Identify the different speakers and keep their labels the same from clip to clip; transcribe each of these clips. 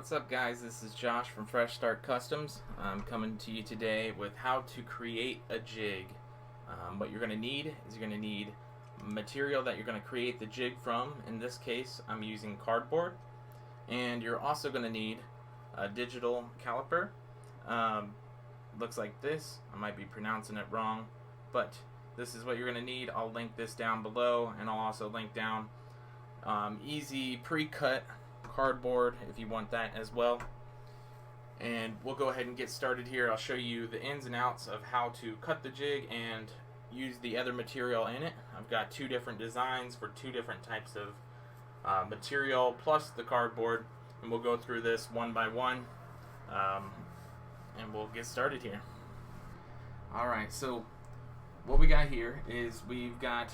Speaker 1: What's up, guys? This is Josh from Fresh Start Customs. I'm coming to you today with how to create a jig. What you're going to need is you're going to need material that you're going to create the jig from. In this case, I'm using cardboard. And you're also going to need a digital caliper. Looks like this. I might be pronouncing it wrong, but this is what you're going to need. I'll link this down below, and I'll also link down easy pre-cut cardboard if you want that as well. And we'll go ahead and get started here. I'll show you the ins and outs of how to cut the jig and use the other material in it. I've got two different designs for two different types of material plus the cardboard, and we'll go through this one by one, and we'll get started here. Alright, so what we got here is we've got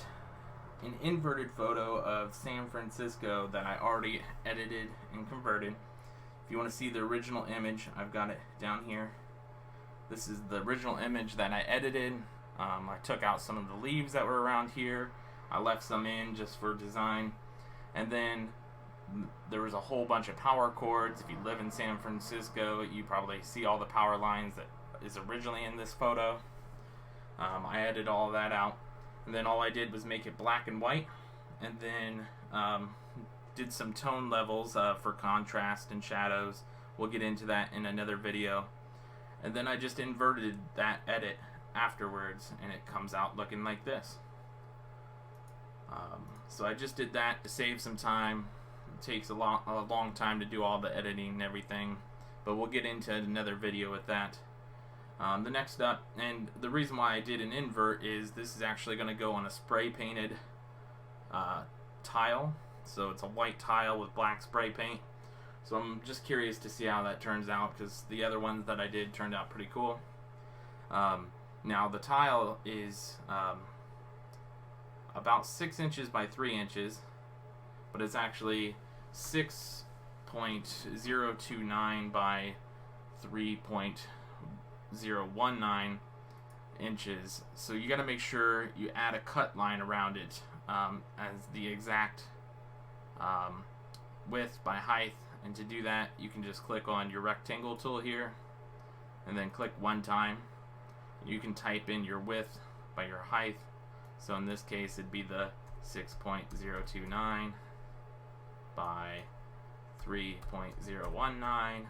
Speaker 1: an inverted photo of San Francisco that I already edited and converted. If you want to see the original image, I've got it down here. This is the original image that I edited. I took out some of the leaves that were around here. I left some in just for design. And then there was a whole bunch of power cords. If you live in San Francisco, you probably see all the power lines that is originally in this photo. I edited all that out. And then all I did was make it black and white, and then did some tone levels for contrast and shadows. We'll get into that in another video. And then I just inverted that edit afterwards, and it comes out looking like this. So I just did that to save some time. It takes a long time to do all the editing and everything, but we'll get into another video with that. The next up, and the reason why I did an invert is this is actually going to go on a spray painted tile. So it's a white tile with black spray paint. So I'm just curious to see how that turns out, because the other ones that I did turned out pretty cool. Now the tile is about 6 inches by 3 inches, but it's actually 6.029 by 3.019 inches, so you got to make sure you add a cut line around it as the exact width by height. And to do that, you can just click on your rectangle tool here and then click one time. You can type in your width by your height, so in this case it'd be the 6.029 by 3.019,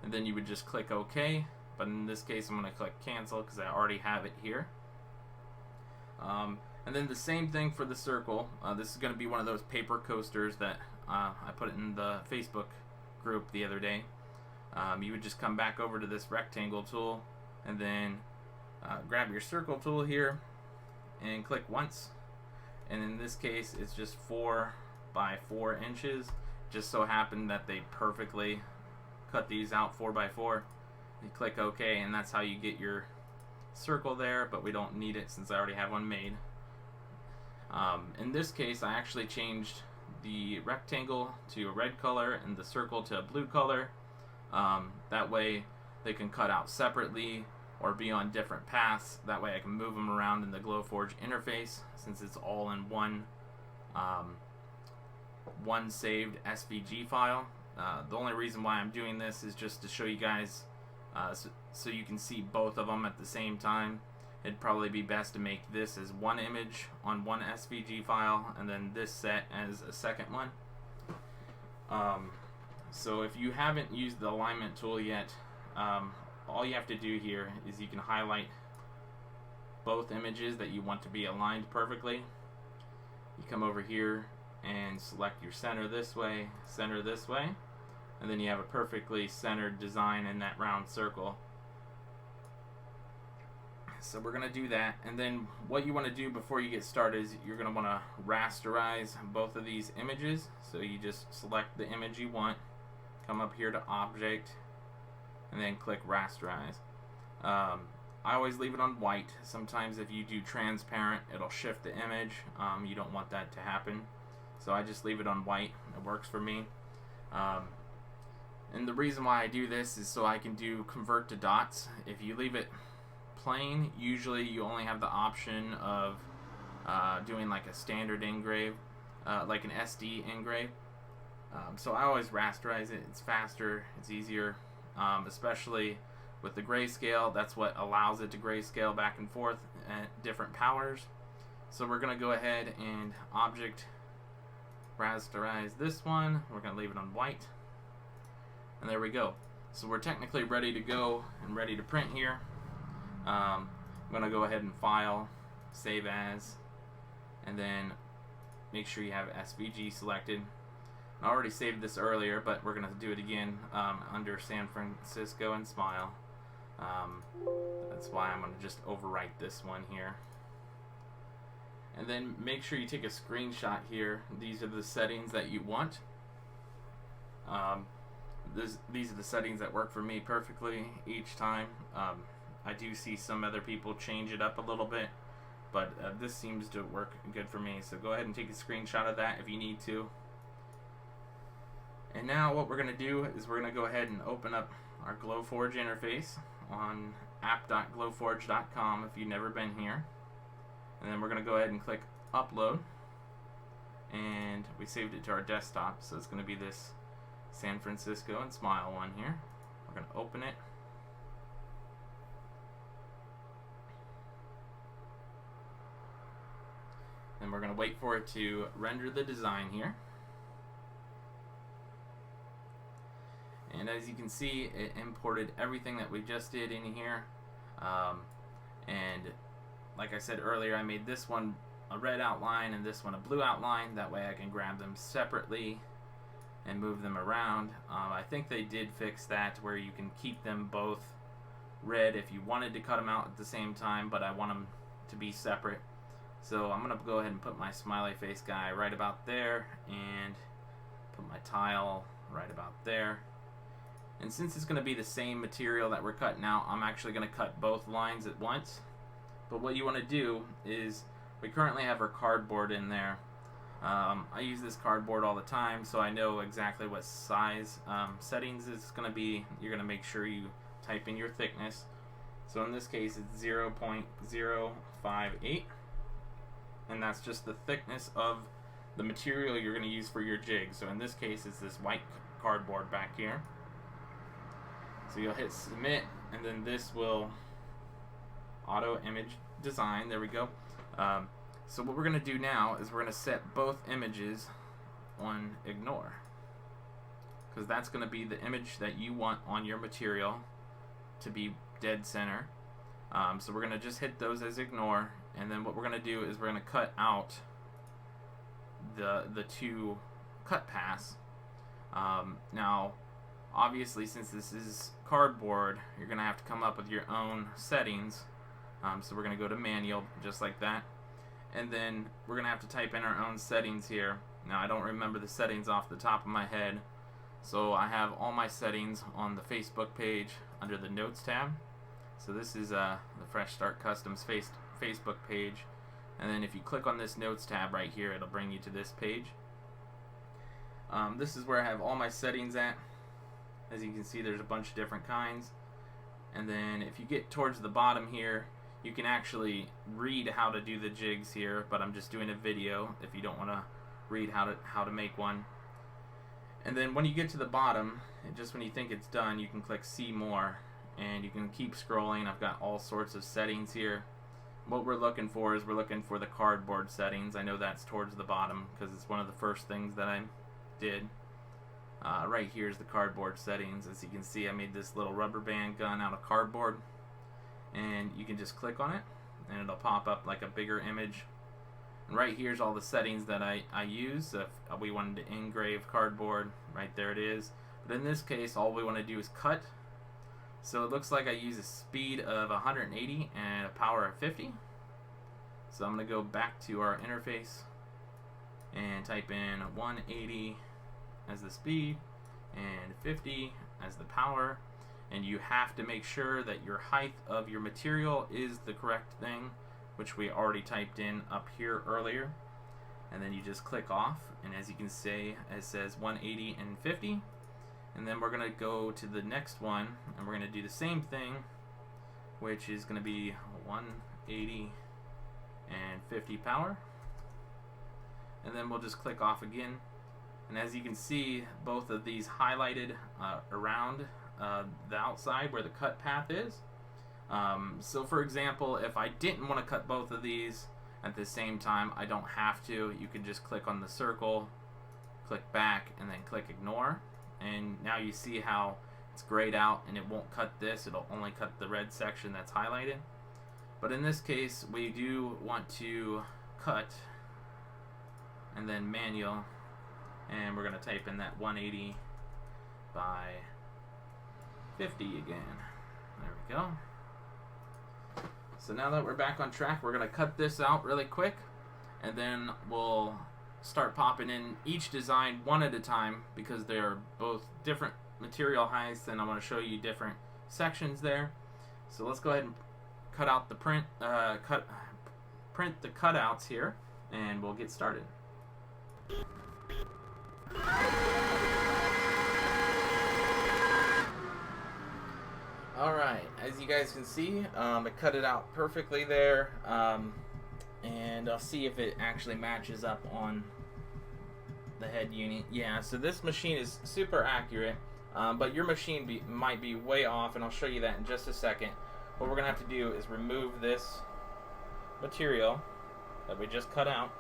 Speaker 1: and then you would just click OK. But in this case I'm going to click cancel because I already have it here. And then the same thing for the circle. This is going to be one of those paper coasters that I put in the Facebook group the other day. You would just come back over to this rectangle tool and then grab your circle tool here and click once. And in this case it's just 4 by 4 inches. Just so happened that they perfectly cut these out 4 by 4. You click OK, and that's how you get your circle there, but we don't need it since I already have one made. In this case I actually changed the rectangle to a red color and the circle to a blue color. That way they can cut out separately or be on different paths. That way I can move them around in the Glowforge interface, since it's all in one saved SVG file. The only reason why I'm doing this is just to show you guys so you can see both of them at the same time. It'd probably be best to make this as one image on one SVG file and then this set as a second one. So if you haven't used the alignment tool yet, all you have to do here is you can highlight both images that you want to be aligned perfectly. You come over here and select your center this way, and then you have a perfectly centered design in that round circle. So we're going to do that, and then what you want to do before you get started is you're going to want to rasterize both of these images. So you just select the image you want, come up here to Object, and then click Rasterize. I always leave it on white. Sometimes if you do transparent, it'll shift the image. You don't want that to happen, so I just leave it on white. It works for me. And the reason why I do this is so I can do convert to dots. If you leave it plain, usually you only have the option of doing like a standard engrave, like an SD engrave. So I always rasterize it. It's faster, it's easier, especially with the grayscale. That's what allows it to grayscale back and forth at different powers. So we're going to go ahead and object rasterize this one. We're going to leave it on white. And there we go. So we're technically ready to go and ready to print here. I'm going to go ahead and file, save as, and then make sure you have SVG selected. I already saved this earlier, but we're going to do it again under San Francisco and Smile. That's why I'm going to just overwrite this one here. And then make sure you take a screenshot here. These are the settings that you want. These are the settings that work for me perfectly each time. I do see some other people change it up a little bit, but this seems to work good for me. So go ahead and take a screenshot of that if you need to. And now what we're going to do is we're going to go ahead and open up our Glowforge interface on app.glowforge.com if you've never been here. And then we're going to go ahead and click upload. And we saved it to our desktop, so it's going to be this San Francisco and Smile one here. We're going to open it. And we're going to wait for it to render the design here. And as you can see, it imported everything that we just did in here. And like I said earlier, I made this one a red outline and this one a blue outline. That way I can grab them separately and move them around. I think they did fix that where you can keep them both red if you wanted to cut them out at the same time, but I want them to be separate. So I'm going to go ahead and put my smiley face guy right about there and put my tile right about there. And since it's going to be the same material that we're cutting out, I'm actually going to cut both lines at once. But what you want to do is, we currently have our cardboard in there. I use this cardboard all the time, so I know exactly what size settings it's going to be. You're going to make sure you type in your thickness. So in this case, it's 0.058. And that's just the thickness of the material you're going to use for your jig. So in this case, it's this white cardboard back here. So you'll hit submit, and then this will auto image design. There we go. So what we're going to do now is we're going to set both images on ignore, because that's going to be the image that you want on your material to be dead center. So we're going to just hit those as ignore, and then what we're going to do is we're going to cut out the two cut paths. Now obviously, since this is cardboard, you're going to have to come up with your own settings. So we're going to go to manual, just like that. And then we're going to have to type in our own settings here. Now, I don't remember the settings off the top of my head. So I have all my settings on the Facebook page under the Notes tab. So this is the Fresh Start Customs Facebook page. And then if you click on this Notes tab right here, it'll bring you to this page. This is where I have all my settings at. As you can see, there's a bunch of different kinds. And then if you get towards the bottom here, you can actually read how to do the jigs here, but I'm just doing a video if you don't want to read how to make one. And then when you get to the bottom, just when you think it's done, you can click see more, and you can keep scrolling. I've got all sorts of settings here. What we're looking for is we're looking for the cardboard settings. I know that's towards the bottom because it's one of the first things that I did. Right here is the cardboard settings. As you can see, I made this little rubber band gun out of cardboard, and you can just click on it and it'll pop up like a bigger image. And right here's all the settings that I use. If we wanted to engrave cardboard, right there it is. But in this case, all we want to do is cut. So it looks like I use a speed of 180 and a power of 50. So I'm going to go back to our interface and type in 180 as the speed and 50 as the power. And you have to make sure that your height of your material is the correct thing, which we already typed in up here earlier. And then you just click off, and as you can see, it says 180 and 50. And then we're going to go to the next one, and we're going to do the same thing, which is going to be 180 and 50 power. And then we'll just click off again, And as you can see, both of these highlighted around the outside where the cut path is. So for example, if I didn't want to cut both of these at the same time, I don't have to. You can just click on the circle, click back, and then click ignore. And now you see how it's grayed out and it won't cut this. It'll only cut the red section that's highlighted. But in this case, we do want to cut and then manual, and we're going to type in that 180 by 50 again. There we go. So now that we're back on track, we're going to cut this out really quick, and then we'll start popping in each design one at a time because they're both different material heights, and I want to show you different sections there. So let's go ahead and cut out the print the cutouts here, and we'll get started. Alright, as you guys can see, I cut it out perfectly there, and I'll see if it actually matches up on the head unit. Yeah, so this machine is super accurate, but your machine might be way off, and I'll show you that in just a second. What we're going to have to do is remove this material that we just cut out.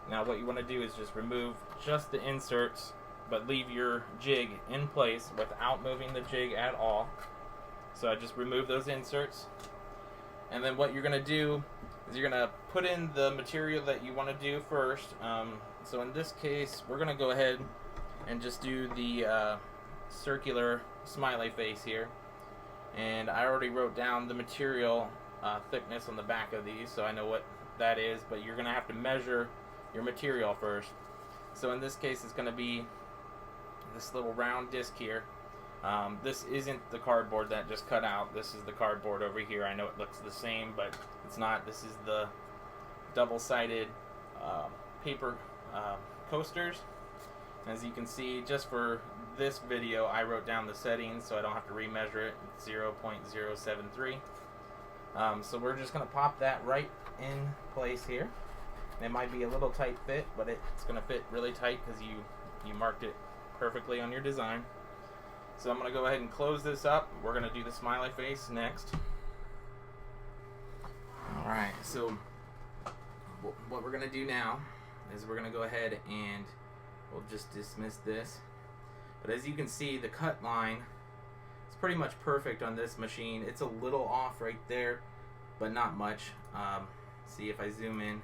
Speaker 1: Now what you want to do is just remove just the inserts, but leave your jig in place without moving the jig at all. So I just remove those inserts, and then what you're going to do is you're going to put in the material that you want to do first. So in this case, we're going to go ahead and just do the circular smiley face here. And I already wrote down the material thickness on the back of these, so I know what that is, but you're going to have to measure your material first. So in this case, it's going to be this little round disc here. This isn't the cardboard that just cut out. This is the cardboard over here. I know it looks the same, but it's not. This is the double-sided paper coasters. As you can see, just for this video, I wrote down the settings so I don't have to remeasure it. It's 0.073. So we're just going to pop that right in place here. It might be a little tight fit, but it's going to fit really tight because you marked it perfectly on your design. So I'm going to go ahead and close this up. We're going to do the smiley face next. Alright, so what we're going to do now is we're going to go ahead and we'll just dismiss this. But as you can see, the cut line is pretty much perfect on this machine. It's a little off right there, but not much. See, if I zoom in,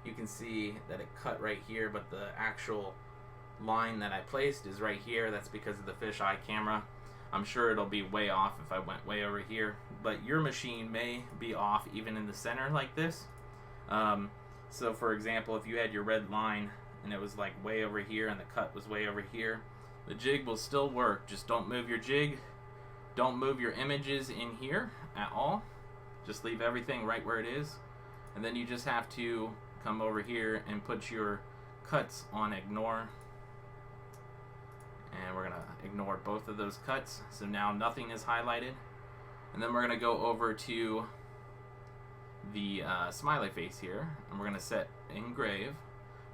Speaker 1: you can see that it cut right here, but the actual line that I placed is right here. That's because of the fisheye camera. I'm sure it'll be way off if I went way over here, but your machine may be off even in the center like this. So for example, if you had your red line and it was like way over here and the cut was way over here, the jig will still work. Just don't move your jig, don't move your images in here at all. Just leave everything right where it is, and then you just have to come over here and put your cuts on ignore. And we're going to ignore both of those cuts. So now nothing is highlighted. And then we're going to go over to the smiley face here. And we're going to set engrave.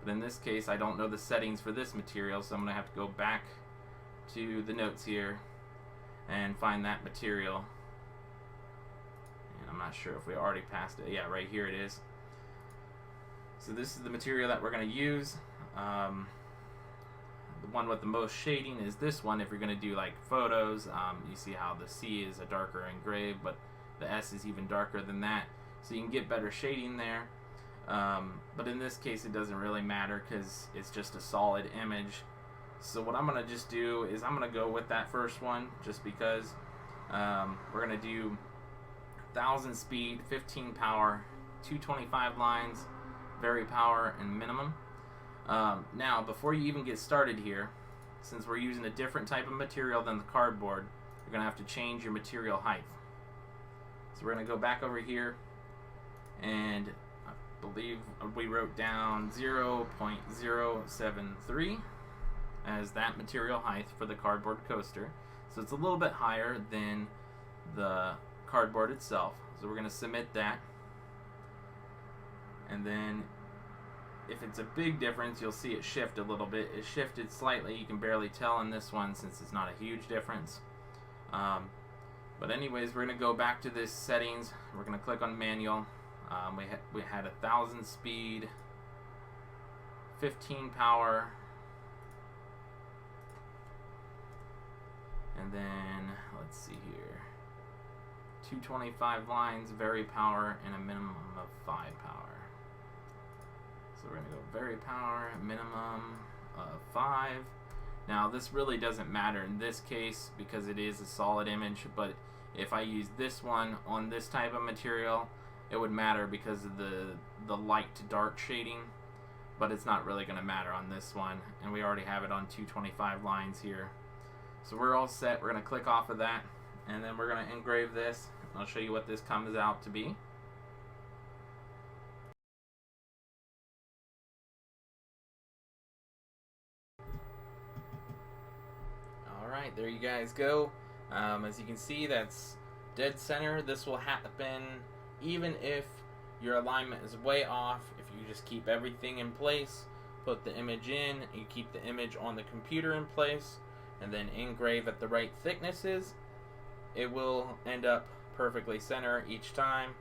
Speaker 1: But in this case, I don't know the settings for this material. So I'm going to have to go back to the notes here and find that material. And I'm not sure if we already passed it. Yeah, right here it is. So this is the material that we're going to use. The one with the most shading is this one. If you're going to do like photos, you see how the C is a darker engrave, but the S is even darker than that. So you can get better shading there. But in this case, it doesn't really matter because it's just a solid image. So what I'm going to just do is I'm going to go with that first one just because we're going to do 1000 speed, 15 power, 225 lines, very power, and minimum. Now, before you even get started here, since we're using a different type of material than the cardboard, you're going to have to change your material height. So we're going to go back over here, and I believe we wrote down 0.073 as that material height for the cardboard coaster. So it's a little bit higher than the cardboard itself. So we're going to submit that, and then if it's a big difference, you'll see it shift a little bit. It shifted slightly. You can barely tell in this one since it's not a huge difference. But anyways, we're going to go back to this settings. We're going to click on manual. We had 1,000 speed, 15 power, and then let's see here, 225 lines, very power, and a minimum of 5 power. So we're going to go very power, minimum of 5. Now this really doesn't matter in this case because it is a solid image, but if I use this one on this type of material, it would matter because of the light to dark shading, but it's not really going to matter on this one, and we already have it on 225 lines here. So we're all set. We're going to click off of that, and then we're going to engrave this. I'll show you what this comes out to be. Alright, there you guys go. As you can see, that's dead center. This will happen even if your alignment is way off. If you just keep everything in place, put the image in, you keep the image on the computer in place, and then engrave at the right thicknesses, it will end up perfectly center each time.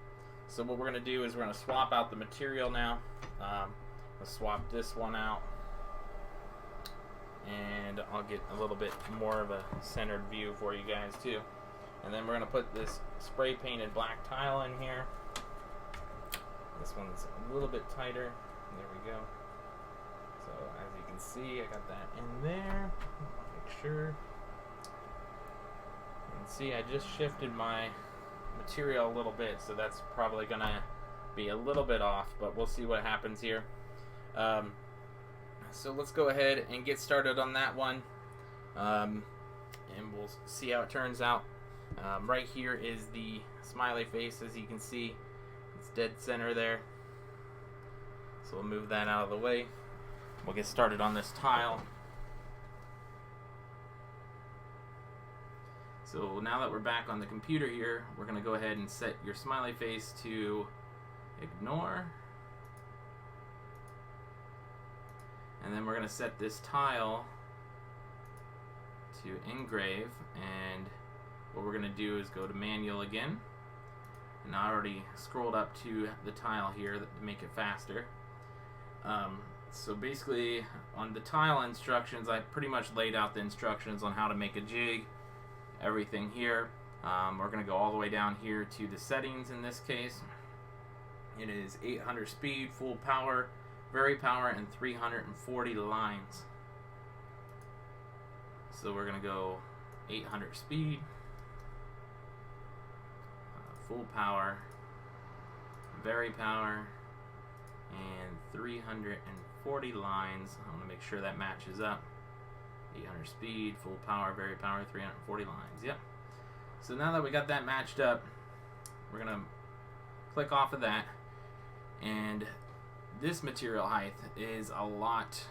Speaker 1: So what we're going to do is we're going to swap out the material now. Let's swap this one out, and I'll get a little bit more of a centered view for you guys too. And then we're going to put this spray painted black tile in here. This one's a little bit tighter. There we go. So as you can see, I got that in there. Make sure. And see, I just shifted my material a little bit, so that's probably going to be a little bit off, but we'll see what happens here. So let's go ahead and get started on that one, and we'll see how it turns out. Right here is the smiley face. As you can see, it's dead center there. So we'll move that out of the way. We'll get started on this tile. So now that we're back on the computer here, we're going to go ahead and set your smiley face to ignore. And then we're going to set this tile to engrave, and what we're going to do is go to manual again, and I already scrolled up to the tile here to make it faster. So basically on the tile instructions, I pretty much laid out the instructions on how to make a jig, everything here. We're going to go all the way down here to the settings. In this case, it is 800 speed, full power, very power, and 340 lines. So we're going to go 800 speed, full power, very power, and 340 lines. I want to make sure that matches up. 800 speed, full power, very power, 340 lines. Yep. So now that we got that matched up, we're going to click off of that, and this material height is a lot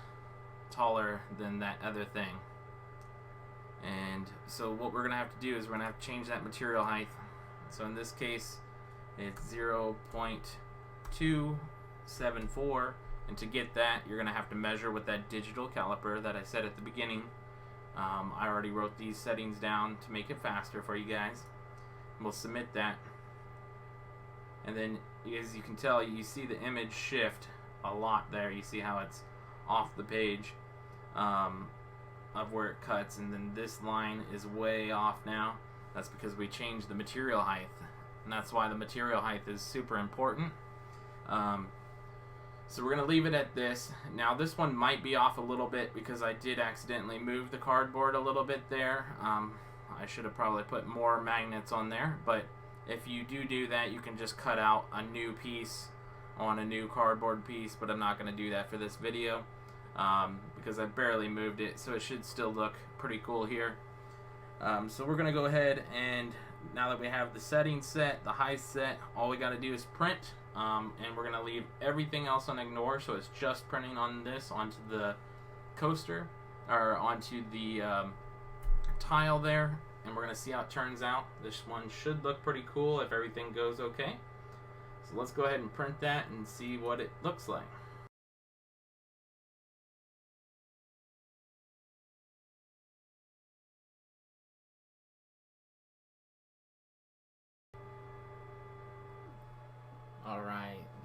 Speaker 1: taller than that other thing. And so what we're going to have to do is we're going to have to change that material height. So in this case, it's 0.274, and to get that, you're going to have to measure with that digital caliper that I said at the beginning. I already wrote these settings down to make it faster for you guys. We'll submit that, and then as you can tell, you see the image shift a lot there. You see how it's off the page of where it cuts, and then this line is way off now. That's because we changed the material height, and that's why the material height is super important. So we're going to leave it at this. Now this one might be off a little bit because I did accidentally move the cardboard a little bit there. I should have probably put more magnets on there, but if you do that, you can just cut out a new piece on a new cardboard piece, but I'm not going to do that for this video because I barely moved it, so it should still look pretty cool here. So we're going to go ahead, and now that we have the settings set, the height set, all we got to do is print, and we're going to leave everything else on ignore, so it's just printing on this onto the coaster, or onto the tile there, and we're going to see how it turns out. This one should look pretty cool if everything goes okay. So let's go ahead and print that and see what it looks like.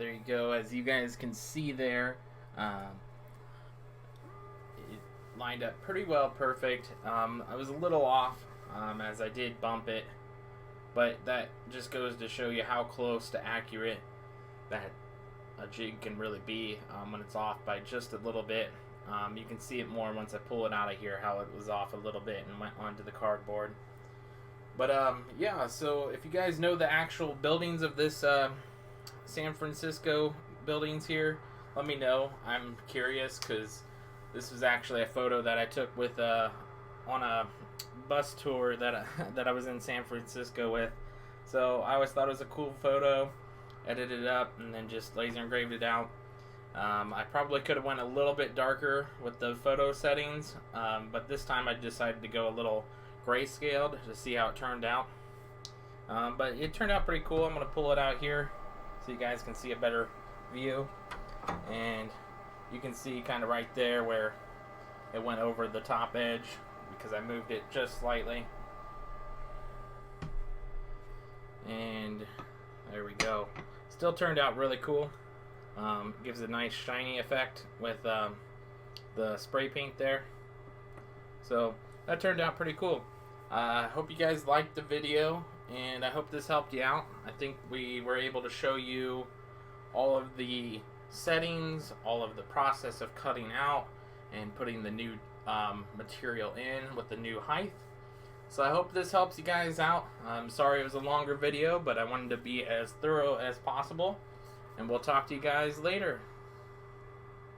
Speaker 1: there you go. As you guys can see there, it lined up pretty well, perfect. I was a little off as I did bump it, but that just goes to show you how close to accurate that a jig can really be when it's off by just a little bit. You can see it more once I pull it out of here, how it was off a little bit and went onto the cardboard. But yeah, so if you guys know the actual buildings of this San Francisco buildings here, let me know. I'm curious, because this was actually a photo that I took with on a bus tour that that I was in San Francisco with. So I always thought it was a cool photo. Edited it up and then just laser engraved it out. I probably could have went a little bit darker with the photo settings, but this time I decided to go a little grayscaled to see how it turned out. But it turned out pretty cool. I'm going to pull it out here so you guys can see a better view. And you can see kind of right there where it went over the top edge because I moved it just slightly. And there we go. Still turned out really cool. Gives a nice shiny effect with the spray paint there. So that turned out pretty cool. I hope you guys liked the video, and I hope this helped you out. I think we were able to show you all of the settings, all of the process of cutting out and putting the new material in with the new height. So I hope this helps you guys out. I'm sorry it was a longer video, but I wanted to be as thorough as possible. And we'll talk to you guys later.